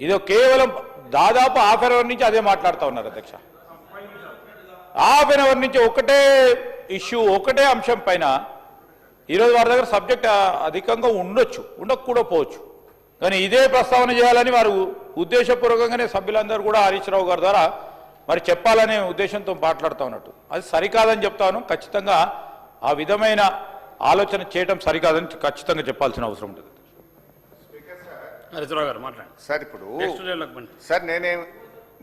ఇదో కేవలం దాదాపు హాఫ్ అన్ అవర్ నుంచి అదే మాట్లాడుతూ ఉన్నారు అధ్యక్ష. హాఫ్ అన్ అవర్ నుంచి ఒకటే ఇష్యూ, ఒకటే అంశం పైన ఈరోజు వారి దగ్గర సబ్జెక్ట్ అధికంగా ఉండొచ్చు, ఉండకపోవచ్చు, కానీ ఇదే ప్రస్తావన చేయాలని వారు ఉద్దేశపూర్వకంగానే సభ్యులందరూ కూడా హరీష్ రావు గారి ద్వారా మరి చెప్పాలనే ఉద్దేశంతో మాట్లాడుతూ ఉన్నట్టు. అది సరికాదని చెప్తాను. ఖచ్చితంగా ఆ విధమైన ఆలోచన చేయడం సరికాదని ఖచ్చితంగా చెప్పాల్సిన అవసరం ఉంటుంది. హరీశ్రావు గారు మాట్లాడండి సార్. ఇప్పుడు సార్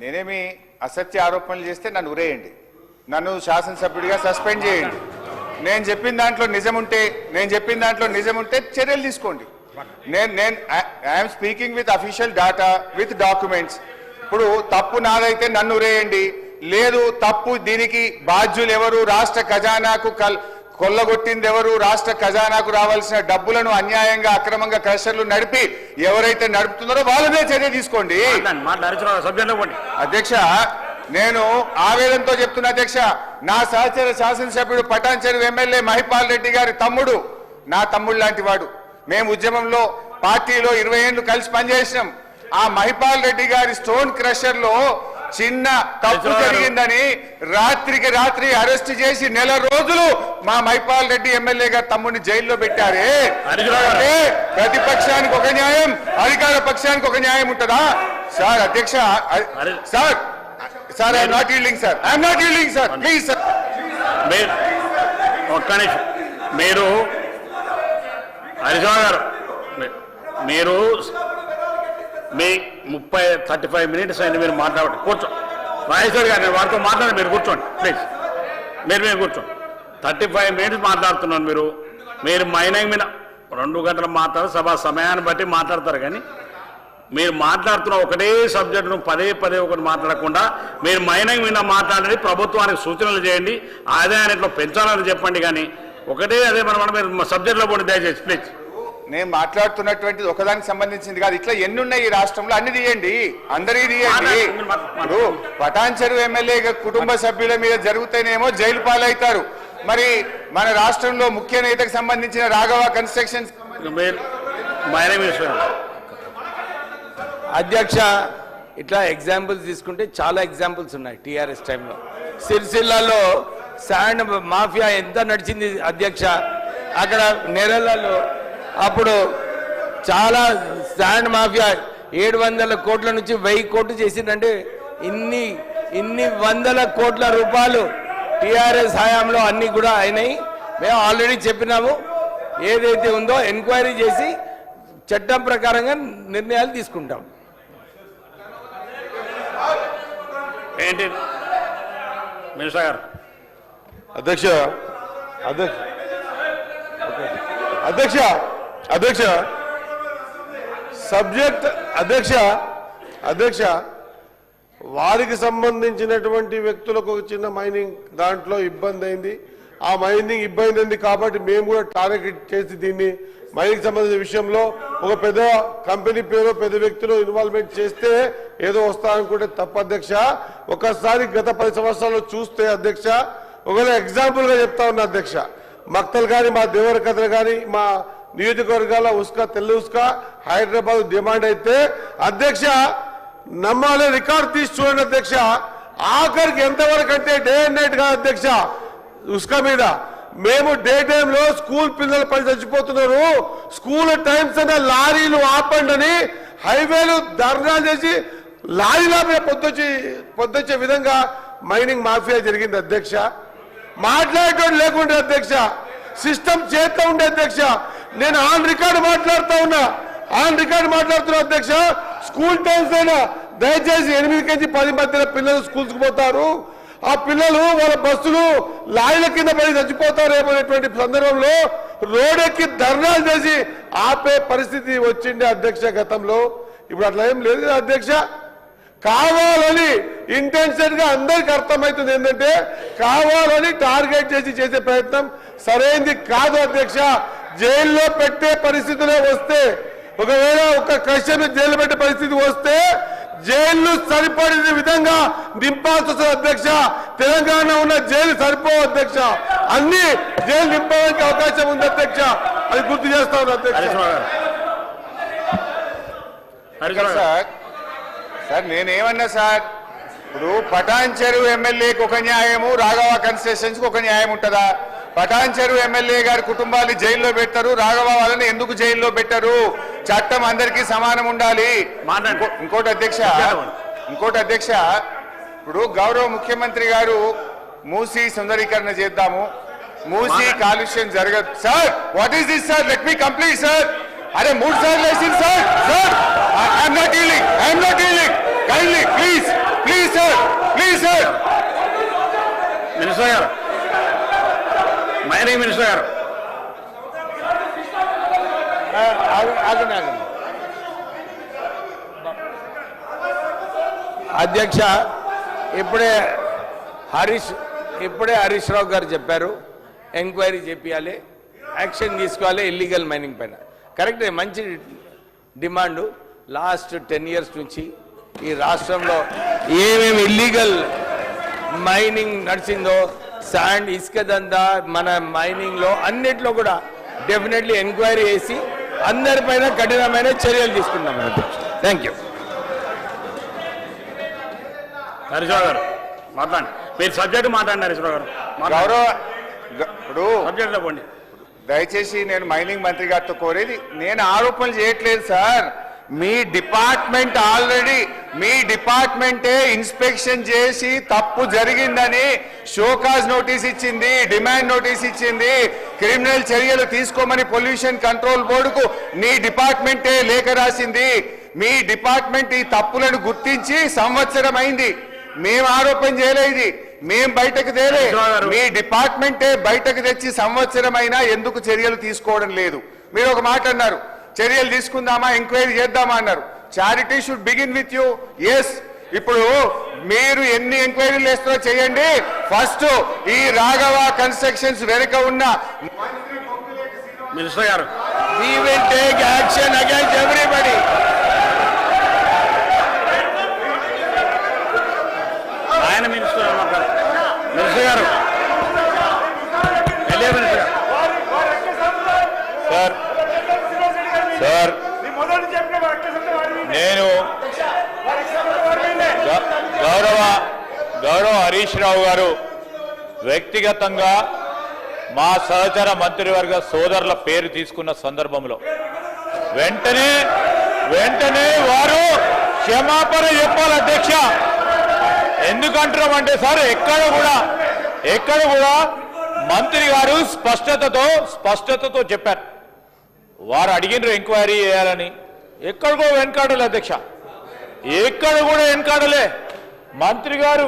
నేనేమి అసత్య ఆరోపణలు చేస్తే నన్ను ఉరేయండి, నన్ను శాసనసభ్యుడిగా సస్పెండ్ చేయండి. నేను చెప్పిన దాంట్లో నిజం ఉంటే చర్యలు తీసుకోండి. I'm speaking with official data with documents. ఇప్పుడు తప్పు నాదైతే నన్ను ఉరేయండి, లేదు తప్పు దీనికి బాధ్యులు ఎవరు, రాష్ట్ర ఖజానాకు కొల్లగొట్టింది ఎవరు, రాష్ట్ర ఖజానాకు రావాల్సిన డబ్బులను అన్యాయంగా అక్రమంగా క్రషర్లు నడిపి ఎవరైతే నడుపుతున్నారో వాళ్ళనే చర్య తీసుకోండి. అధ్యక్ష, నేను ఆవేదనతో చెప్తున్నా అధ్యక్ష. నా సహచర శాసనసభ్యుడు పటాన్చెరు ఎమ్మెల్యే మహిపాల్ రెడ్డి గారి తమ్ముడు నా తమ్ముడు లాంటి వాడు. మేము ఉద్యమంలో పార్టీలో 20 ఏళ్లు కలిసి పనిచేసినాం. ఆ మహిపాల్ రెడ్డి గారి స్టోన్ క్రషర్ లో చిన్న తప్పు జరిగిందని రాత్రికి రాత్రి అరెస్ట్ చేసి 1 నెల రోజులు మా మహిపాల్ రెడ్డి ఎమ్మెల్యే గారు తమ్ముడిని జైల్లో పెట్టారే. ప్రతిపక్షానికి ఒక న్యాయం, అధికార పక్షానికి ఒక న్యాయం ఉంటుందా సార్? అధ్యక్ష sir I'm not yielding sir please sir. ఒక్క నిమిషం. మీరు హరీశ్రావు గారు మీరు మీ 35 మినిట్స్ అయింది మీరు మాట్లాడండి. కూర్చో రాజేశ్వర్ గారు, నేను వారితో మాట్లాడండి. మీరు కూర్చోండి ప్లీజ్. మీరు కూర్చోండి. 35 మినిట్స్ మాట్లాడుతున్నాను. మీరు మైనింగ్ మీద 2 గంటలు మాట్లాడారు. సభ సమయాన్ని బట్టి మాట్లాడతారు, కానీ మీరు మాట్లాడుతున్న ఒకటే సబ్జెక్టును పదే ఒకటి మాట్లాడకుండా మీరు మైనింగ్ మీద మాట్లాడండి. ప్రభుత్వానికి సూచనలు చేయండి, ఆదాయాన్ని ఇట్లా పెంచాలని చెప్పండి, కానీ ఒకటే అదే మీరు సబ్జెక్టులో పోండి దయచేసి ప్లీజ్. నేను మాట్లాడుతున్నటువంటిది ఒకదానికి సంబంధించింది కాదు. ఇట్లా ఎన్ని ఉన్నాయి ఈ రాష్ట్రంలో అన్ని తీయండి, అందరికీ తీయండి. ఇప్పుడు పటాన్చెరు ఎమ్మెల్యే కుటుంబ సభ్యుల మీద జరుగుతేనేమో జైలు పాలవుతారు. మరి మన రాష్ట్రంలో ముఖ్య నేతకు సంబంధించిన రాఘవ కన్స్ట్రక్షన్స్ అధ్యక్ష, ఇట్లా ఎగ్జాంపుల్స్ తీసుకుంటే చాలా ఎగ్జాంపుల్స్ ఉన్నాయి. టీఆర్ఎస్ టైంలో సిరిసిల్లాలో శాండ్ మాఫియా ఎంత నడిచింది అధ్యక్ష. అక్కడ నెరలలో అప్పుడు చాలా శాండ్ మాఫియా 700 కోట్ల నుంచి 1000 కోట్లు చేసిందంటే ఇన్ని వందల కోట్ల రూపాయలు టీఆర్ఎస్ హయాంలో అన్ని కూడా అయినాయి. మేము ఆల్రెడీ చెప్పినాము, ఏదైతే ఉందో ఎంక్వైరీ చేసి చట్టం ప్రకారంగా నిర్ణయాలు తీసుకుంటాం. ఏంటి మినిస్టర్ గారు? అధ్యక్ష సబ్జెక్ట్ అధ్యక్ష వారికి సంబంధించినటువంటి వ్యక్తులకు ఒక చిన్న మైనింగ్ దాంట్లో ఇబ్బంది అయింది. ఆ మైనింగ్ ఇబ్బంది అయింది కాబట్టి మేము కూడా టార్గెట్ చేసి దీన్ని మైనింగ్ సంబంధించిన విషయంలో ఒక పెద్ద కంపెనీ పేరు పెద్ద వ్యక్తులు ఇన్వాల్వ్మెంట్ చేస్తే ఏదో వస్తారనుకుంటే తప్పు అధ్యక్ష. ఒకసారి గత 10 సంవత్సరాలు చూస్తే అధ్యక్ష, ఒకవేళ ఎగ్జాంపుల్ గా చెప్తా ఉన్నా అధ్యక్ష, మక్తల్ కానీ మా దేవరకథలు కానీ మా నియోజకవర్గాల ఉస్కా తెల్ల ఉస్కా హైదరాబాద్ డిమాండ్ అయితే అధ్యక్ష నమ్మాలి, రికార్డు తీసి చూడండి అధ్యక్ష. ఆఖరికి ఎంతవరకు అంటే డే అండ్ నైట్ గా అధ్యక్ష ఉస్కా మీద మేము డే టైంలో స్కూల్ పిల్లలు పని చచ్చిపోతున్నారు, స్కూల్ టైమ్స్ అనే లారీలు ఆపండి అని హైవేలు ధర్నాలు చేసి లారీల మీద పొద్దుచ్చే విధంగా మైనింగ్ మాఫియా జరిగింది అధ్యక్ష. మాట్లాడేటోడు లేకుండే అధ్యక్ష, సిస్టమ్ చేస్తూ ఉండే అధ్యక్ష. నేను ఆన్ రికార్డు మాట్లాడుతున్నా అధ్యక్ష. స్కూల్ టైమ్స్ అయినా దయచేసి 8 నుంచి 10 మధ్యన పిల్లలు స్కూల్స్కి పోతారు. ఆ పిల్లలు వాళ్ళ బస్సులు లారీల కింద పడి చచ్చిపోతారేమనేటువంటి సందర్భంలో రోడ్డెక్కి ధర్నాలు చేసి ఆపే పరిస్థితి వచ్చిండే అధ్యక్ష గతంలో. ఇప్పుడు అట్లా ఏం లేదు అధ్యక్ష. కావాలని ఇంటెన్షన్ గా అందరికి అర్థమవుతుంది ఏంటంటే కావాలని టార్గెట్ చేసే ప్రయత్నం సరైనది కాదు అధ్యక్ష. జైల్లో పెట్టే పరిస్థితిలో వస్తే, ఒకవేళ ఒక క్రషర్ను జైలు పెట్టే పరిస్థితి వస్తే జైలు సరిపడిన విధంగా నింపాల్సి వస్తుంది అధ్యక్ష. తెలంగాణ ఉన్న జైలు సరిపోవు అధ్యక్ష, అన్ని జైలు నింపడానికి అవకాశం ఉంది అధ్యక్ష. అది గుర్తు చేస్తా ఉన్నా అధ్యక్ష. సార్ నేనేమన్నా సార్, ఇప్పుడు పటాన్చెరు ఎమ్మెల్యేకి ఒక న్యాయము, రాఘవ కన్స్టిట్యూషన్స్కి ఒక న్యాయం ఉంటుందా? పటాన్చెరు ఎమ్మెల్యే గారి కుటుంబాన్ని జైల్లో పెట్టారు, రాఘవ వాళ్ళని ఎందుకు జైల్లో పెట్టారు? చట్టం అందరికీ సమానం ఉండాలి. ఇంకోటి అధ్యక్ష, ఇప్పుడు గౌరవ ముఖ్యమంత్రి గారు మూసీ సుందరీకరణ చేద్దాము, మూసీ కాలుష్యం జరగదు. Sir what is this sir? Let me complete sir. అరే 3 సార్లు వేసింది sir. Sir I'm not dealing kindly please sir. Minister గారు, మైనింగ్ మినిస్టర్ గారు, ఆగండి. అధ్యక్ష, ఇప్పుడే హరీష్ రావు గారు చెప్పారు, ఎంక్వైరీ చేపియాలి, యాక్షన్ తీసుకోవాలి ఇల్లీగల్ మైనింగ్ పైన. కరెక్ట్, మంచి డిమాండు. లాస్ట్ 10 years నుంచి ఈ రాష్ట్రంలో ఏమేమి ఇల్లీగల్ మైనింగ్ నడిచిందో, శాండ్, ఇసుక దందా, మన మైనింగ్లో అన్నిట్లో కూడా డెఫినెట్లీ ఎంక్వైరీ చేసి అందరిపైన కఠినమైన చర్యలు తీసుకుంటాం. Thank you. హరీశ్రావు గారు మాట్లాడండి. మీరు సబ్జెక్ట్ మాట్లాడండి హరీశ్రావు గారు. ఇప్పుడు సబ్జెక్ట్లో పోండి. దయచేసి నేను మైనింగ్ మంత్రి గారితో కోరేది, నేను ఆరోపణలు చేయట్లేదు సార్. మీ డిపార్ట్మెంటే ఇన్స్పెక్షన్ చేసి తప్పు జరిగిందని షోకాజ్ నోటీస్ ఇచ్చింది, డిమాండ్ నోటీస్ ఇచ్చింది, క్రిమినల్ చర్యలు తీసుకోమని పొల్యూషన్ కంట్రోల్ బోర్డుకు నీ డిపార్ట్మెంటే లేఖ రాసింది. మీ డిపార్ట్మెంట్ ఈ తప్పులను గుర్తించి సంవత్సరం అయింది. మేము ఆరోపణ చేయలేదు, మేం బయటకు తేలే. మీ డిపార్ట్మెంటే బయటకు తెచ్చి సంవత్సరం అయినా ఎందుకు చర్యలు తీసుకోవడం లేదు? మీరు ఒక మాట అన్నారు, చర్యలు తీసుకుందామా, ఎంక్వైరీ చేద్దామా అన్నారు. Charity should begin with you. Yes, ఇప్పుడు మీరు ఎన్ని ఎంక్వైరీలు వేస్తారో చేయండి. ఫస్ట్ ఈ రాఘవ కన్స్ట్రక్షన్స్ వెనుక ఉన్న మినిస్టర్ గారు, we will take action against everybody. ఆయన మినిస్టర్ మాట్లాడారు. మినిస్టర్ గారు, మినిస్టర్ గారు. సార్ నేను గౌరవ హరీష్ రావు గారు వ్యక్తిగతంగా మా సహచర మంత్రివర్గ సోదరుల పేరు తీసుకున్న సందర్భంలో వెంటనే వారు క్షమాపణ చెప్పాలి అధ్యక్ష. ఎందుకంటున్నామంటే సార్, ఎక్కడ కూడా మంత్రి గారు స్పష్టతతో చెప్పారు. వారు అడిగినారు ఎంక్వైరీ చేయాలని, ఎక్కడ కూడా వెనకాడలే అధ్యక్ష, ఎక్కడ కూడా వెనకాడలే. మంత్రి గారు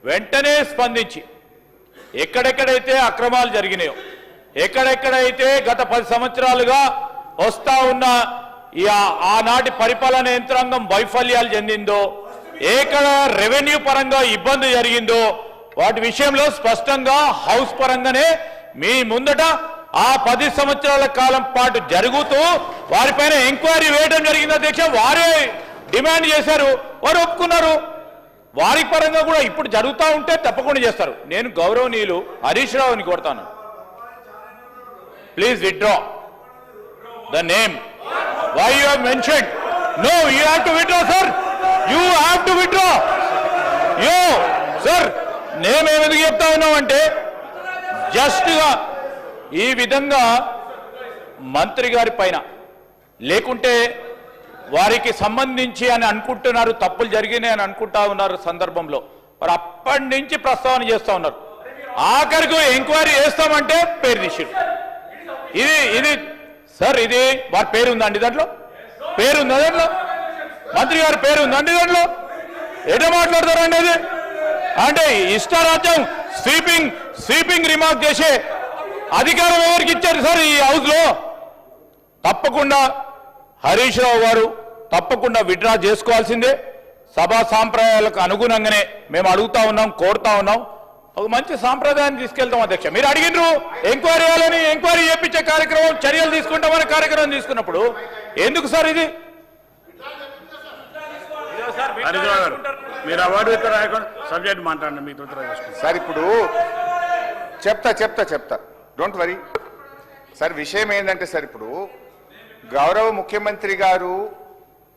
వెంటనే స్పందించి ఎక్కడెక్కడైతే అక్రమాలు జరిగినాయో, ఎక్కడెక్కడైతే గత 10 సంవత్సరాలుగా వస్తా ఉన్న ఆనాటి పరిపాలన యంత్రాంగం వైఫల్యాలు చెందిందో, ఎక్కడ రెవెన్యూ పరంగా ఇబ్బంది జరిగిందో వాటి విషయంలో స్పష్టంగా హౌస్ పరంగానే మీ ముందట ఆ 10 సంవత్సరాల కాలం పాటు జరుగుతూ వారిపైన ఎంక్వైరీ వేయడం జరిగింది అధ్యక్ష. వారే డిమాండ్ చేశారు, వారు ఒప్పుకున్నారు. వారి పరంగా కూడా ఇప్పుడు జరుగుతూ ఉంటే తప్పకుండా చేస్తారు. నేను గౌరవనీయులు హరీష్ రావుని కోరుతాను, please withdraw the name why you have mentioned. No, you have to withdraw sir, you have to withdraw. Sir నేనేం ఎందుకు చెప్తా ఉన్నామంటే, జస్ట్గా ఈ విధంగా మంత్రి గారి పైన లేకుంటే వారికి సంబంధించి అని అనుకుంటున్నారు, తప్పులు జరిగినాయి అని అనుకుంటా ఉన్నారు సందర్భంలో వారు అప్పటి నుంచి ప్రస్తావన చేస్తూ ఉన్నారు. ఆఖరికి ఎంక్వైరీ చేస్తామంటే పేరు తీసిరు. ఇది సార్, ఇది వారి పేరు ఉందండి, దాంట్లో పేరుందా, దాంట్లో మంత్రి గారి పేరు ఉందండి, దాంట్లో ఎట మాట్లాడతారండి? అది అంటే ఇష్టారాజ్యం స్వీపింగ్ రిమార్క్ చేసే అధికారం ఎవరికి ఇచ్చారు సార్ ఈ హౌస్ లో? తప్పకుండా హరీష్ రావు గారు తప్పకుండా విత్డ్రా చేసుకోవాల్సిందే. సభా సాంప్రదాయాలకు అనుగుణంగానే మేము అడుగుతా ఉన్నాం, కోరుతా ఉన్నాం. ఒక మంచి సాంప్రదాయాన్ని తీసుకెళ్తాం అధ్యక్ష. మీరు అడిగినరు ఎంక్వైరీ చేయాలని, ఎంక్వైరీ చేయించే కార్యక్రమం, చర్యలు తీసుకుంటామనే కార్యక్రమం తీసుకున్నప్పుడు ఎందుకు సార్ ఇది? మీరు అవార్డు సబ్జెక్ట్ మాట్లాడండి, మీకు సార్. ఇప్పుడు చెప్తా, డోంట్ వరీ సార్. విషయం ఏంటంటే సార్, ఇప్పుడు గౌరవ ముఖ్యమంత్రి గారు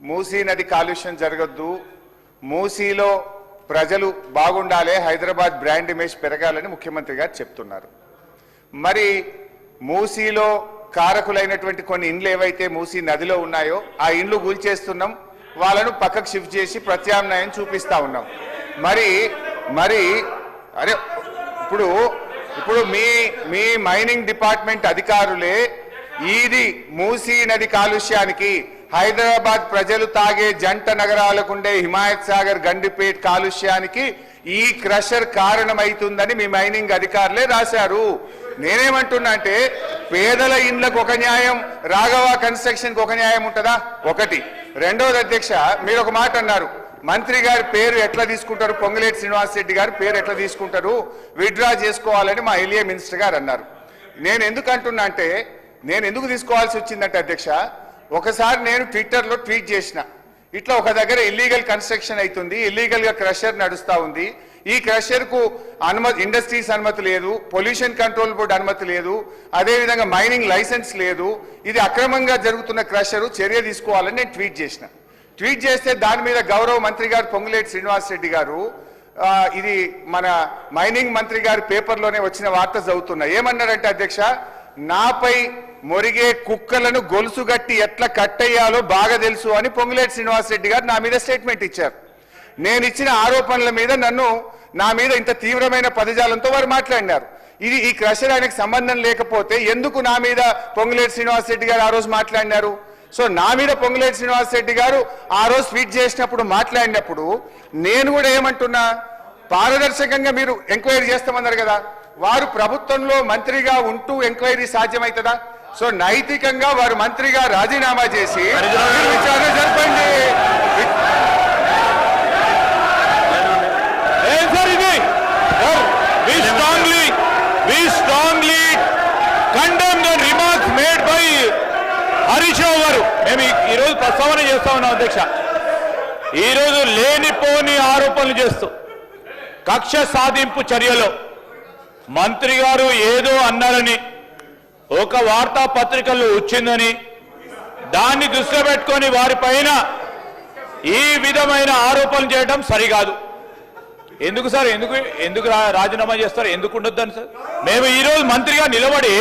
మూసీ నది కాలుష్యం జరగద్దు, మూసీలో ప్రజలు బాగుండాలి, హైదరాబాద్ బ్రాండ్ ఇమేజ్ పెరగాలని ముఖ్యమంత్రి గారు చెప్తున్నారు. మరి మూసీలో కారకులైనటువంటి కొన్ని ఇండ్లు ఏవైతే మూసీ నదిలో ఉన్నాయో ఆ ఇండ్లు కూల్చేస్తున్నాం, వాళ్ళను పక్కకు షిఫ్ట్ చేసి ప్రత్యామ్నాయం చూపిస్తా ఉన్నాం. మరి అరే ఇప్పుడు మీ మైనింగ్ డిపార్ట్మెంట్ అధికారులే ఇది మూసీ నది కాలుష్యానికి, హైదరాబాద్ ప్రజలు తాగే జంట నగరాలకుండే హిమాయత్ సాగర్ గండిపేట్ కాలుష్యానికి ఈ క్రషర్ కారణమైతుందని మీ మైనింగ్ అధికారులే రాశారు. నేనేమంటున్నా అంటే పేదల ఇండ్లకు ఒక న్యాయం, రాఘవ కన్స్ట్రక్షన్ కి ఒక న్యాయం ఉంటుందా? ఒకటి. రెండవది అధ్యక్ష, మీరు ఒక మాట అన్నారు, మంత్రి గారి పేరు ఎట్లా తీసుకుంటారు, పొంగులేటి శ్రీనివాస్ రెడ్డి గారి పేరు ఎట్లా తీసుకుంటారు, విత్డ్రా చేసుకోవాలని మా ఎల్ఏ మినిస్టర్ గారు అన్నారు. నేను ఎందుకు అంటున్నా అంటే, నేను ఎందుకు తీసుకోవాల్సి వచ్చిందంటే అధ్యక్ష, ఒకసారి నేను ట్విట్టర్లో ట్వీట్ చేసిన, ఇట్లా ఒక దగ్గర ఇల్లీగల్ కన్స్ట్రక్షన్ అవుతుంది, ఇల్లీగల్ గా క్రషర్ నడుస్తా ఉంది, ఈ క్రషర్ కు అనుమతి, ఇండస్ట్రీస్ అనుమతి లేదు, పొల్యూషన్ కంట్రోల్ బోర్డు అనుమతి లేదు, అదేవిధంగా మైనింగ్ లైసెన్స్ లేదు, ఇది అక్రమంగా జరుగుతున్న క్రషరు, చర్య తీసుకోవాలని నేను ట్వీట్ చేసిన. ట్వీట్ చేస్తే దాని మీద గౌరవ మంత్రి గారు పొంగులేటి శ్రీనివాస్ రెడ్డి గారు ఇది మన మైనింగ్ మంత్రి గారి పేపర్లోనే వచ్చిన వార్త చదువుతున్నా. ఏమన్నారంటే అధ్యక్ష, నాపై మొరిగే కుక్కలను గొలుసుగట్టి ఎట్లా కట్టయ్యాలో బాగా తెలుసు అని పొంగులేటి శ్రీనివాస్ రెడ్డి గారు నా మీద స్టేట్మెంట్ ఇచ్చారు. నేను ఇచ్చిన ఆరోపణల మీద నా మీద ఇంత తీవ్రమైన పదజాలంతో వారు మాట్లాడినారు. ఈ క్రషర్ ఆయనకు సంబంధం లేకపోతే ఎందుకు నా మీద పొంగులేటి శ్రీనివాస్ రెడ్డి గారు ఆ రోజు మాట్లాడినారు? సో నా మీద పొంగులేటి శ్రీనివాస్ రెడ్డి గారు ఆ రోజు ట్వీట్ చేసినప్పుడు మాట్లాడినప్పుడు నేను కూడా ఏమంటున్నా, పారదర్శకంగా మీరు ఎంక్వైరీ చేస్తామన్నారు కదా, వారు ప్రభుత్వంలో మంత్రిగా ఉంటూ ఎంక్వైరీ సాధ్యమవుతుందా? సో నైతికంగా వారు మంత్రిగా రాజీనామా చేసి విచారణ జరపండి. We strongly condemn the remarks made by Harish Rao గారు. మేము ఈరోజు ప్రస్తావన చేస్తా ఉన్నాం అధ్యక్ష. ఈరోజు లేనిపోని ఆరోపణలు చేస్తూ కక్ష సాధింపు చర్యలో మంత్రి గారు ఏదో అన్నారని, ఒక వార్తాపత్రికల్లో వచ్చిందని, దాన్ని దృష్టిలో పెట్టుకొని వారిపైన ఈ విధమైన ఆరోపణలు చేయడం సరికాదు. ఎందుకు సార్, ఎందుకు రాజీనామా చేస్తారు? ఎందుకు ఉండొద్దని సార్? మేము ఈరోజు మంత్రిగా నిలబడి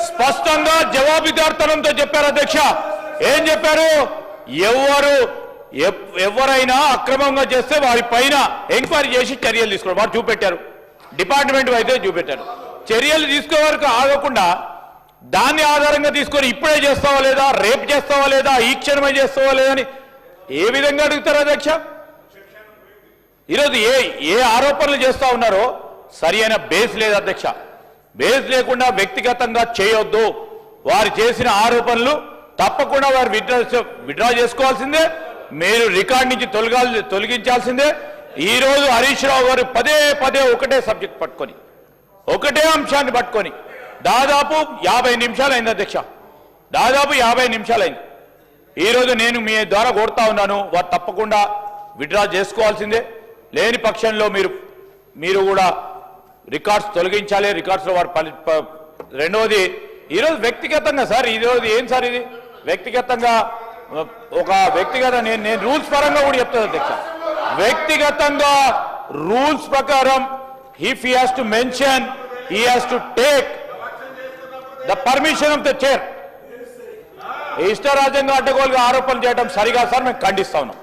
స్పష్టంగా జవాబుదార్తనంతో చెప్పారు అధ్యక్ష. ఏం చెప్పారు? ఎవరైనా అక్రమంగా చేస్తే వారి పైన ఎంక్వైరీ చేసి చర్యలు తీసుకోవాలి. వారు చూపెట్టారు, డిపార్ట్మెంట్ అయితే చూపెట్టారు. చర్యలు తీసుకో వరకు ఆగకుండా దాన్ని ఆధారంగా తీసుకొని ఇప్పుడే చేస్తావా లేదా, రేపు చేస్తావా లేదా, ఈ క్షణమే చేస్తావా లేదా అని ఏ విధంగా అడుగుతారు అధ్యక్ష? ఈరోజు ఏ ఆరోపణలు చేస్తా ఉన్నారో సరి అయిన బేస్ లేదు అధ్యక్ష. బేస్ లేకుండా వ్యక్తిగతంగా చేయొద్దు. వారు చేసిన ఆరోపణలు తప్పకుండా వారు విత్డ్రా చేసుకోవాల్సిందే, మీరు రికార్డ్ నుంచి తొలగించాల్సిందే. ఈ రోజు హరీష్ రావు గారు పదే ఒకటే సబ్జెక్ట్ పట్టుకొని, ఒకటే అంశాన్ని పట్టుకొని దాదాపు 50 నిమిషాలు అయింది అధ్యక్ష. దాదాపు 50 నిమిషాలు అయింది. ఈరోజు నేను మీ ద్వారా కోరుతా ఉన్నాను, వారు తప్పకుండా విత్డ్రా చేసుకోవాల్సిందే. లేని పక్షంలో మీరు కూడా రికార్డ్స్ తొలగించాలి. రికార్డ్స్లో వారు రెండవది ఈరోజు వ్యక్తిగతంగా సార్, ఈరోజు ఏం సార్ ఇది వ్యక్తిగతంగా ఒక వ్యక్తిగత నేను రూల్స్ పరంగా కూడా చెప్తాను అధ్యక్ష. వ్యక్తిగతంగా రూల్స్ ప్రకారం if he has to mention, he has to take the permission of the chair. ఇష్టరాజ్యంగా అడ్డగోలుగా ఆరోపణలు చేయడం సరిగా సార్, మేము ఖండిస్తా ఉన్నాం.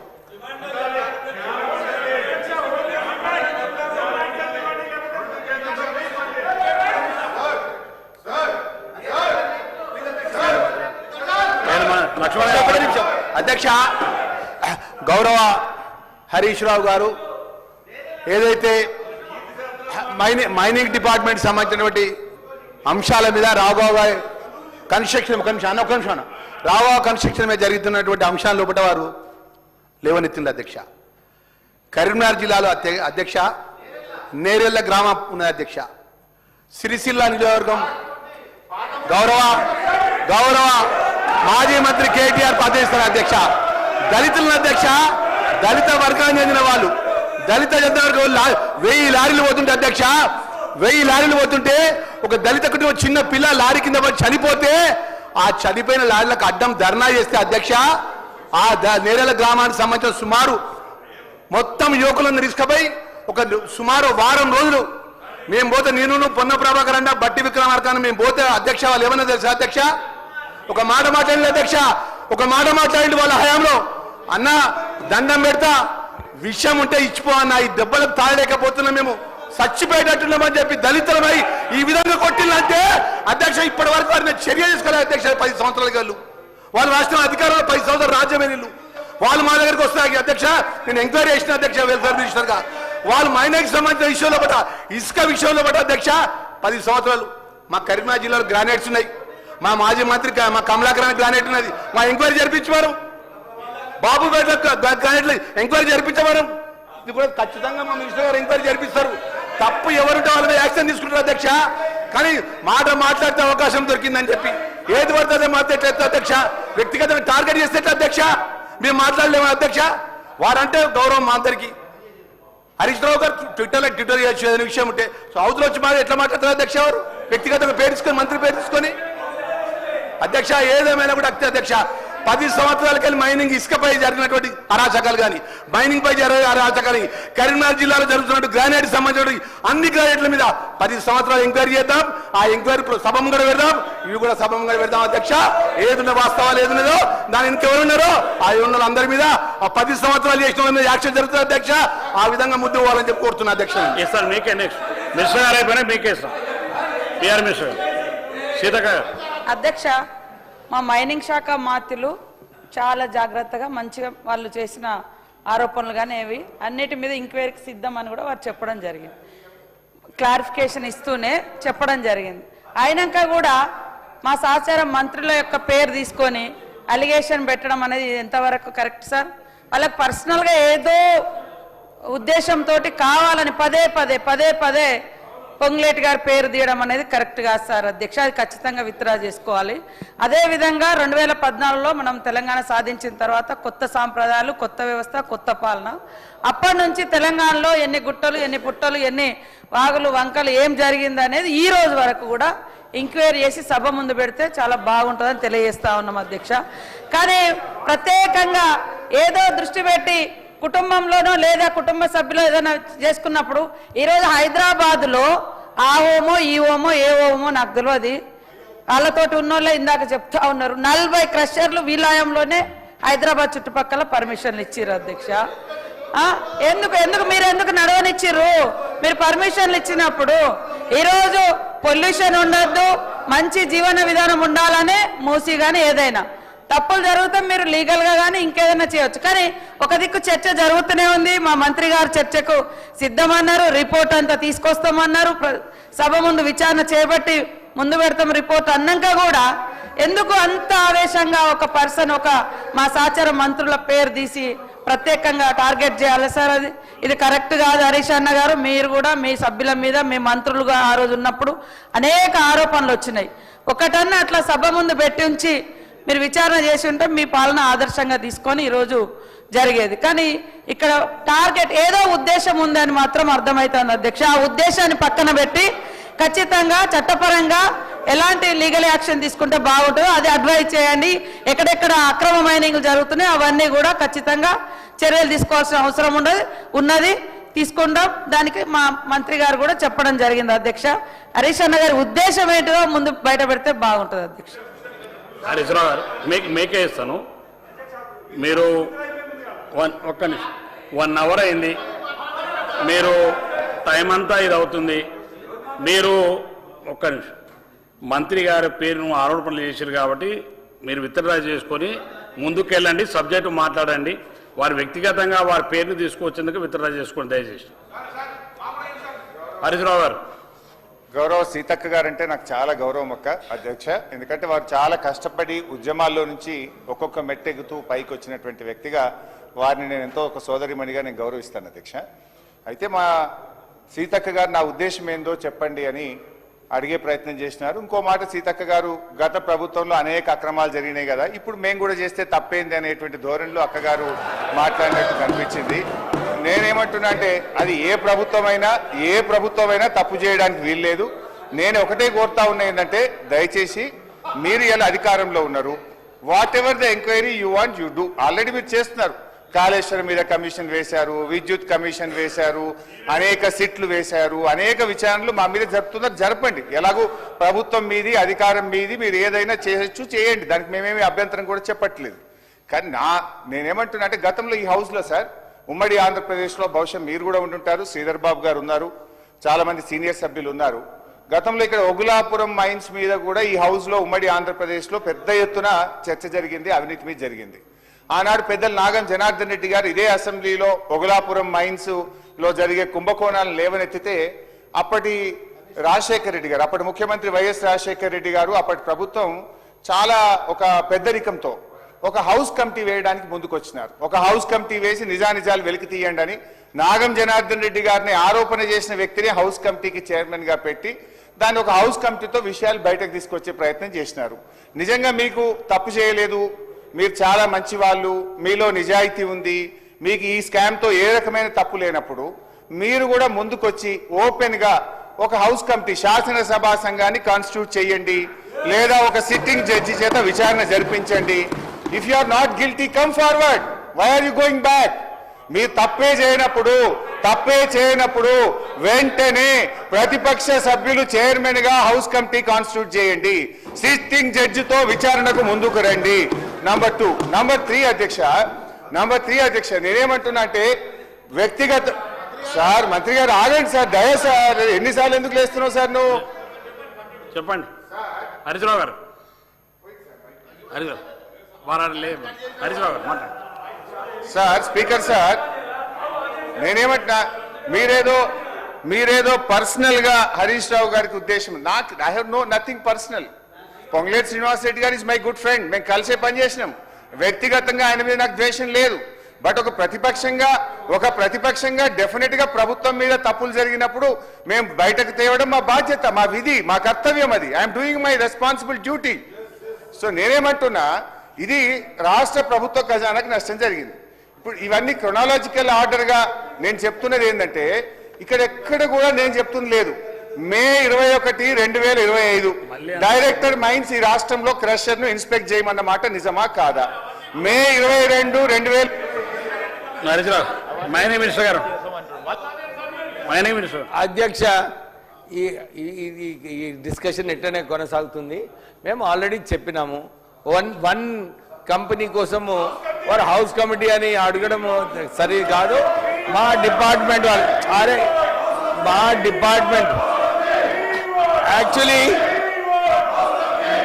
అధ్యక్ష, గౌరవ హరీష్ రావు గారు ఏదైతే మైనింగ్ డిపార్ట్మెంట్ సంబంధించినటువంటి అంశాల మీద రాఘవ కన్స్ట్రక్షన్ మీద జరుగుతున్నటువంటి అంశాల లోపల వారు లేవనెత్తింది అధ్యక్ష. కరీంనగర్ జిల్లాలో అధ్యక్ష నేరెళ్ల గ్రామం ఉన్నది అధ్యక్ష. సిరిసిల్ల నియోజకవర్గం గౌరవ మాజీ మంత్రి కేటీఆర్ పదవిస్తారు అధ్యక్ష. దళితులను అధ్యక్ష, దళిత వర్గానికి చెందిన వాళ్ళు, దళిత వర్గం 1000 లారీలు పోతుంటే అధ్యక్ష, 1000 లారీలు పోతుంటే ఒక దళిత కుటుంబం చిన్న పిల్ల లారీ కింద పడి చనిపోతే ఆ చనిపోయిన లారీలకు అడ్డం ధర్నా చేస్తే అధ్యక్ష ఆ నేరేల గ్రామానికి సంబంధించిన సుమారు మొత్తం యువకులను తీసుకుపోయి ఒక సుమారు వారం రోజులు మేము పోతే నేను పొన్న ప్రభాకర్ అన్న బట్టి విక్రమార్కాన్ని మేము పోతే అధ్యక్ష వాళ్ళు ఏమన్నా తెలుసా అధ్యక్ష ఒక మాట మాట్లాడింది అధ్యక్ష ఒక మాట మాట్లాడింది వాళ్ళ హయాంలో అన్న దండం పెడతా విషయం ఉంటే ఇచ్చిపో అన్న ఈ దెబ్బలకు తాగలేకపోతున్నాం మేము చచ్చిపోయేటట్టున్నామని చెప్పి దళితులమై ఈ విధంగా కొట్టిందంటే అధ్యక్ష ఇప్పటి వరకు వారిని చర్య తీసుకోలేదు అధ్యక్ష 10 సంవత్సరాల వాళ్ళు రాష్ట్రం అధికారంలో 10 సంవత్సరాలు రాజ్యమే నీళ్ళు వాళ్ళు మా దగ్గరికి వస్తాయి అధ్యక్ష నేను ఎంక్వైరీ చేసిన అధ్యక్ష వెల్ఫేర్ మినిస్టర్ గా వాళ్ళు మైనార్టీకి సంబంధించిన విషయంలో పట్ట ఇసుక విషయంలో పట్ట అధ్యక్ష 10 సంవత్సరాలు మా కరీంనగర్ జిల్లాలో గ్రానైట్స్ ఉన్నాయి మా మాజీ మంత్రి మా కమలాకరానికి గ్రానైట్ ఉన్నది మా ఎంక్వైరీ జరిపించేవారు బాబుపేట గ్రానైట్లు ఎంక్వైరీ జరిపించేవారు ఇది కూడా ఖచ్చితంగా మా మినిస్టర్ గారు ఎంక్వైరీ జరిపిస్తారు తప్పు ఎవరుంటే వాళ్ళ మీద యాక్షన్ తీసుకుంటారు అధ్యక్ష కానీ మాట్లాడితే అవకాశం దొరికిందని చెప్పి ఏది పడుతుందో మాట్లాడలేదు అధ్యక్ష వ్యక్తిగతంగా టార్గెట్ చేస్తే అధ్యక్ష మేము మాట్లాడలేము అధ్యక్ష వారంటే గౌరవం మా అందరికీ హరీష్ రావు గారు ట్విట్టర్ చేయొచ్చు ఏదైనా విషయం ఉంటే సో అవతల వచ్చి ఎట్లా మాట్లాడతారు అధ్యక్ష వారు వ్యక్తిగతంగా పేరు తీసుకొని మంత్రి పేరు తీసుకొని అధ్యక్ష ఏదేమైనా కూడా అధ్యక్ష 10 సంవత్సరాలకెళ్ళి మైనింగ్ ఇసుకపై జరిగినటువంటి అరాచకాలు కానీ మైనింగ్ పై జరిగే అరాచకాలు కరీంనగర్ జిల్లాలో జరుగుతున్నట్టు గ్రానైట్ సంబంధించిన అన్ని గ్రానైట్ల మీద 10 సంవత్సరాలు ఎంక్వైరీ చేద్దాం ఆ ఎంక్వైరీ సభంగా పెడదాం ఇవి కూడా సభంగా పెడదాం అధ్యక్ష ఏదున్న వాస్తవాలు ఏదున్నదో దాని ఇంకెవరున్నారో ఆ ఉన్న అందరి మీద ఆ 10 సంవత్సరాలు చేసిన యాక్షన్ జరుగుతుంది అధ్యక్ష ఆ విధంగా ముందు పోవాలని చెప్పి కోరుతున్నా అధ్యక్ష సార్ మీకే నెక్స్ట్ మినిస్టర్ గారు అయిపోయినా మీకే ఇస్తాం పిఆర్ మినిస్టర్ సీతక్క అధ్యక్ష మా మైనింగ్ శాఖ మాత్రులు చాలా జాగ్రత్తగా మంచిగా వాళ్ళు చేసిన ఆరోపణలు కానీ ఏవి అన్నిటి మీద ఎంక్వైరీకి సిద్ధం అని కూడా వారు చెప్పడం జరిగింది క్లారిఫికేషన్ ఇస్తూనే చెప్పడం జరిగింది అయినాక కూడా మా సహచార మంత్రుల యొక్క పేరు తీసుకొని అలిగేషన్ పెట్టడం అనేది ఎంతవరకు కరెక్ట్ సార్ వాళ్ళకి పర్సనల్గా ఏదో ఉద్దేశంతో కావాలని పదే పదే పొంగులేటి గారి పేరు తీయడం అనేది కరెక్ట్ కాదు సార్ అధ్యక్ష అది ఖచ్చితంగా విత్డ్రా చేసుకోవాలి అదేవిధంగా 2014లో మనం తెలంగాణ సాధించిన తర్వాత కొత్త సాంప్రదాయాలు కొత్త వ్యవస్థ కొత్త పాలన అప్పటి నుంచి తెలంగాణలో ఎన్ని గుట్టలు ఎన్ని పుట్టలు ఎన్ని వాగులు వంకలు ఏం జరిగింది అనేది ఈ రోజు వరకు కూడా ఎంక్వైరీ చేసి సభ ముందు పెడితే చాలా బాగుంటుందని తెలియజేస్తా ఉన్నాం అధ్యక్ష కానీ ప్రత్యేకంగా ఏదో దృష్టి పెట్టి కుటుంబంలోనో లేదా కుటుంబ సభ్యులు ఏదైనా చేసుకున్నప్పుడు ఈరోజు హైదరాబాద్లో ఆ ఓమో ఈ ఓమో ఏ ఓమో నాకు తెలియదు వాళ్ళతోటి ఉన్నోళ్ళే ఇందాక చెప్తా ఉన్నారు 40 క్రషర్లు విలాయంలోనే హైదరాబాద్ చుట్టుపక్కల పర్మిషన్లు ఇచ్చిర్రు అధ్యక్ష ఎందుకు మీరు ఎందుకు నడవనిచ్చిర్రు మీరు పర్మిషన్లు ఇచ్చినప్పుడు ఈరోజు పొల్యూషన్ ఉండొద్దు మంచి జీవన విధానం ఉండాలనే మూసి కానీ ఏదైనా తప్పులు జరుగుతాం మీరు లీగల్గా కానీ ఇంకేదైనా చేయొచ్చు కానీ ఒక దిక్కు చర్చ జరుగుతూనే ఉంది మా మంత్రి గారు చర్చకు సిద్ధమన్నారు రిపోర్ట్ అంతా తీసుకొస్తామన్నారు సభ ముందు విచారణ చేపట్టి ముందు పెడతాం రిపోర్ట్ అన్నాక కూడా ఎందుకు అంత ఆవేశంగా ఒక పర్సన్ ఒక మా సహచార మంత్రుల పేరు తీసి ప్రత్యేకంగా టార్గెట్ చేయాలి సార్ అది ఇది కరెక్ట్ కాదు హరీష్ అన్న గారు మీరు కూడా మీ సభ్యుల మీద మీ మంత్రులుగా ఆ రోజు ఉన్నప్పుడు అనేక ఆరోపణలు వచ్చినాయి ఒకటన్నా అట్లా సభ ముందు పెట్టి ఉంచి మీరు విచారణ చేసి ఉంటే మీ పాలన ఆదర్శంగా తీసుకొని ఈరోజు జరిగేది కానీ ఇక్కడ టార్గెట్ ఏదో ఉద్దేశం ఉందని మాత్రం అర్థమవుతుంది అధ్యక్ష ఆ ఉద్దేశాన్ని పక్కన పెట్టి ఖచ్చితంగా చట్టపరంగా ఎలాంటి లీగల్ యాక్షన్ తీసుకుంటే బాగుంటుందో అది అడ్వైజ్ చేయండి ఎక్కడెక్కడ అక్రమ మైనింగ్లు జరుగుతున్నాయి అవన్నీ కూడా ఖచ్చితంగా చర్యలు తీసుకోవాల్సిన అవసరం ఉన్నది తీసుకుంటాం దానికి మా మంత్రి గారు కూడా చెప్పడం జరిగింది అధ్యక్ష హరీష్ అన్న గారి ఉద్దేశం ఏంటిదో ముందు బయట పెడితే బాగుంటుంది అధ్యక్ష హరీష్ రావు గారు మీకే ఇస్తాను మీరు ఒక్క నిమిషం 1 అవర్ అయింది మీరు టైం అంతా ఇది అవుతుంది మీరు ఒక్క నిమిషం మంత్రి గారి పేరును ఆరోపణలు చేశారు కాబట్టి మీరు విత్డ్రా చేసుకొని ముందుకెళ్ళండి సబ్జెక్టు మాట్లాడండి వారు వ్యక్తిగతంగా వారి పేరును తీసుకొచ్చేందుకు విత్డ్రా చేసుకోండి దయచేసి హరీష్ రావు గారు గౌరవ సీతక్క గారంటే నాకు చాలా గౌరవం అక్క అధ్యక్ష ఎందుకంటే వారు చాలా కష్టపడి ఉద్యమాల్లో నుంచి ఒక్కొక్క మెట్టెగుతూ పైకి వచ్చినటువంటి వ్యక్తిగా వారిని నేను ఎంతో ఒక సోదరిమణిగా నేను గౌరవిస్తాను అధ్యక్ష అయితే మా సీతక్క గారు నా ఉద్దేశం ఏందో చెప్పండి అని అడిగే ప్రయత్నం చేసినారు ఇంకో మాట సీతక్క గారు గత ప్రభుత్వంలో అనేక అక్రమాలు జరిగినాయి కదా ఇప్పుడు మేము కూడా చేస్తే తప్పేంది అనేటువంటి ధోరణిలో అక్కగారు మాట్లాడినట్టు కనిపించింది నేనేమంటున్నా అంటే అది ఏ ప్రభుత్వమైనా తప్పు చేయడానికి వీల్లేదు నేను ఒకటే కోరుతా ఉన్నా ఏంటంటే దయచేసి మీరు ఇలా అధికారంలో ఉన్నారు what ever the enquiry you want you do. Already మీరు చేస్తున్నారు. కాళేశ్వరం మీద కమిషన్ వేశారు, విద్యుత్ కమిషన్ వేశారు, అనేక సిట్లు వేశారు, అనేక విచారణలు మా మీద జరుపుతున్నారు. జరపండి. ఎలాగూ ప్రభుత్వం మీది, అధికారం మీది, మీరు ఏదైనా చేయొచ్చు, చేయండి. దానికి మేమేమి అభ్యంతరం కూడా చెప్పట్లేదు. కానీ నేనేమంటున్నా అంటే గతంలో ఈ హౌస్లో సార్, ఉమ్మడి ఆంధ్రప్రదేశ్లో బహుశా మీరు కూడా ఉంటుంటారు, శ్రీధర్ బాబు గారు ఉన్నారు, చాలా మంది సీనియర్ సభ్యులు ఉన్నారు. గతంలో ఇక్కడ ఒగులాపురం మైన్స్ మీద కూడా ఈ హౌస్లో ఉమ్మడి ఆంధ్రప్రదేశ్లో పెద్ద ఎత్తున చర్చ జరిగింది, అవినీతి మీద జరిగింది. ఆనాడు పెద్దలు నాగం జనార్దన్ రెడ్డి గారు ఇదే అసెంబ్లీలో ఒగులాపురం మైన్స్ లో జరిగే కుంభకోణాలను లేవనెత్తితే అప్పటి రాజశేఖర రెడ్డి గారు, అప్పటి ముఖ్యమంత్రి వైఎస్ రాజశేఖర రెడ్డి గారు, అప్పటి ప్రభుత్వం చాలా ఒక పెద్దరికంతో ఒక హౌస్ కమిటీ వేయడానికి ముందుకొచ్చినారు. ఒక హౌస్ కమిటీ వేసి నిజానిజాలు వెలికి తీయండి అని నాగం జనార్దన్ రెడ్డి గారిని ఆరోపణ చేసిన వ్యక్తిని హౌస్ కమిటీకి చైర్మన్ గా పెట్టి దాన్ని ఒక హౌస్ కమిటీతో విషయాలు బయటకు తీసుకొచ్చే ప్రయత్నం చేసినారు. నిజంగా మీకు తప్పు చేయలేదు, మీరు చాలా మంచి వాళ్ళు, మీలో నిజాయితీ ఉంది, మీకు ఈ స్కామ్తో ఏ రకమైన తప్పు లేనప్పుడు మీరు కూడా ముందుకొచ్చి ఓపెన్ గా ఒక హౌస్ కమిటీ శాసనసభా సంఘాన్ని కాన్స్టిట్యూట్ చేయండి, లేదా ఒక సిట్టింగ్ జడ్జి చేత విచారణ జరిపించండి. If you are not guilty come forward, why are you going back? మీరు తప్పే చేయనప్పుడు వెంటనే ప్రతిపక్ష సభ్యులు చైర్మన్ గా హౌస్ కమిటీ కాన్స్టిట్యూట్ చేయండి, సిట్టింగ్ జడ్జితో విచారణకు ముందుకు రండి. నంబర్ 2. నంబర్ 3 అధ్యక్ష నేనేమంటున్నా అంటే వ్యక్తిగత సార్, మంత్రి గారు ఆగండి సార్, దయ సార్, ఎన్నిసార్లు ఎందుకు లేస్తున్నావు సార్ నువ్వు? చెప్పండి హరీశ్రావు గారు. హరీశ్రావు గారు మాట్లాడు సార్. స్పీకర్ సార్, నేనేమంటున్నా, మీరేదో పర్సనల్ గా హరీష్ రావు గారికి ఉద్దేశం, నాకు I have nothing personal. Ponguleti Srinivas Reddy గారు ఇస్ మై గుడ్ ఫ్రెండ్, మేము కలిసే పనిచేసినాం. వ్యక్తిగతంగా ఆయన మీద నాకు ద్వేషం లేదు. బట్ ఒక ప్రతిపక్షంగా డెఫినెట్ గా ప్రభుత్వం మీద తప్పులు జరిగినప్పుడు మేము బయటకు తేవడం మా బాధ్యత, మా విధి, మా కర్తవ్యం. అది I'm doing my responsible duty. So నేనేమంటున్నా, ఇది రాష్ట్ర ప్రభుత్వ ఖజానాకు నష్టం జరిగింది. ఇప్పుడు ఇవన్నీ క్రొనాలజికల్ ఆర్డర్ గా నేను చెప్తున్నది ఏంటంటే, ఇక్కడ ఎక్కడ కూడా నేను చెప్తున్నది లేదు. మే 21, 2025 డైరెక్టర్ మైన్స్ ఈ రాష్ట్రంలో క్రషర్ ను ఇన్స్పెక్ట్ చేయమన్న మాట నిజమా కాదా? మే 22, 2000 మైనింగ్ మినిస్టర్ గారు. అధ్యక్ష, ఈ డిస్కషన్ ఎట్లనే కొనసాగుతుంది. మేము ఆల్రెడీ చెప్పినాము, వన్ కంపెనీ కోసము వారు హౌస్ కమిటీ అని అడగడము సరి కాదు. మా డిపార్ట్మెంట్ యాక్చువల్లీ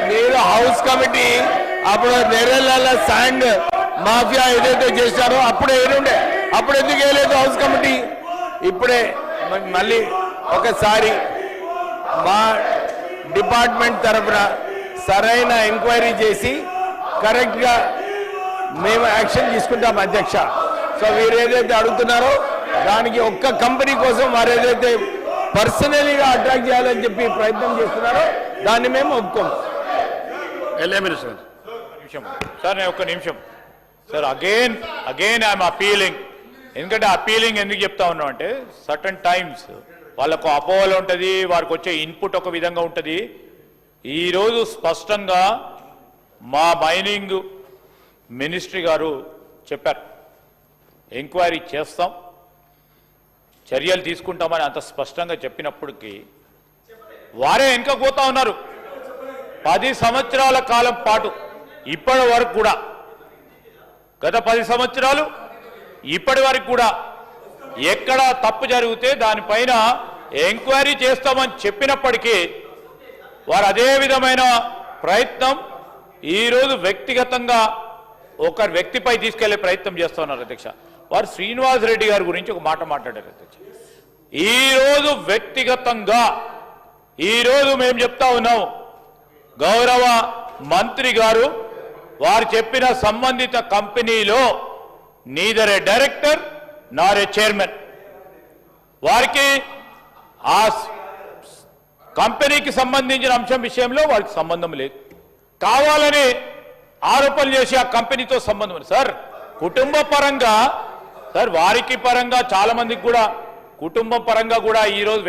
మీరు హౌస్ కమిటీ అప్పుడు నెరెళ్ళ శాండ్ మాఫియా ఏదైతే చేశారో అప్పుడే ఏడుండే, అప్పుడు ఎందుకు వేయలేదు హౌస్ కమిటీ? ఇప్పుడే మళ్ళీ ఒకసారి మా డిపార్ట్మెంట్ తరఫున సరైన ఎంక్వైరీ చేసి కరెక్ట్ గా మేము యాక్షన్ తీసుకుంటాం అధ్యక్ష. సో మీరు ఏదైతే అడుగుతున్నారో దానికి ఒక్క కంపెనీ కోసం వారు ఏదైతే పర్సనలీగా అట్రాక్ట్ చేయాలని చెప్పి ప్రయత్నం చేస్తున్నారో దాన్ని మేము ఒప్పుకోం. సార్ నేను ఒక్క నిమిషం సార్, అగైన్ ఐఎమ్ అపీలింగ్. ఎందుకంటే అపీలింగ్ ఎందుకు చెప్తా ఉన్నాం అంటే, సర్టన్ టైమ్స్ వాళ్ళకు అపోహలు ఉంటుంది, వారికి వచ్చే ఇన్పుట్ ఒక విధంగా ఉంటుంది. ఈరోజు స్పష్టంగా మా మైనింగ్ మినిస్ట్రీ గారు చెప్పారు, ఎంక్వైరీ చేస్తాం, చర్యలు తీసుకుంటామని అంత స్పష్టంగా చెప్పినప్పటికీ వారే వెనుక పోతా ఉన్నారు. 10 సంవత్సరాల కాలం పాటు ఇప్పటి వరకు కూడా, గత 10 సంవత్సరాలు ఇప్పటి వరకు కూడా ఎక్కడ తప్పు జరిగితే దానిపైన ఎంక్వైరీ చేస్తామని చెప్పినప్పటికీ వారు అదే విధమైన ప్రయత్నం ఈరోజు వ్యక్తిగతంగా ఒక వ్యక్తిపై తీసుకెళ్లే ప్రయత్నం చేస్తున్నారు అధ్యక్ష. వారు శ్రీనివాస్ రెడ్డి గారి గురించి ఒక మాట మాట్లాడారు అధ్యక్ష. ఈరోజు వ్యక్తిగతంగా ఈరోజు మేము చెప్తా ఉన్నాం, గౌరవ మంత్రి గారు వారు చెప్పిన సంబంధిత కంపెనీలో నీదర్ ఏ డైరెక్టర్ నార్ ఏ చైర్మన్, వారికి ఆ కంపెనీకి సంబంధించిన అంశం విషయంలో వారికి సంబంధం లేదు. కావాలని ఆరోపణలు చేసి ఆ కంపెనీతో సంబంధం ఉంది. సార్ కుటుంబ పరంగా, సార్ వారికి పరంగా చాలా మందికి కూడా కుటుంబం పరంగా కూడా ఈరోజు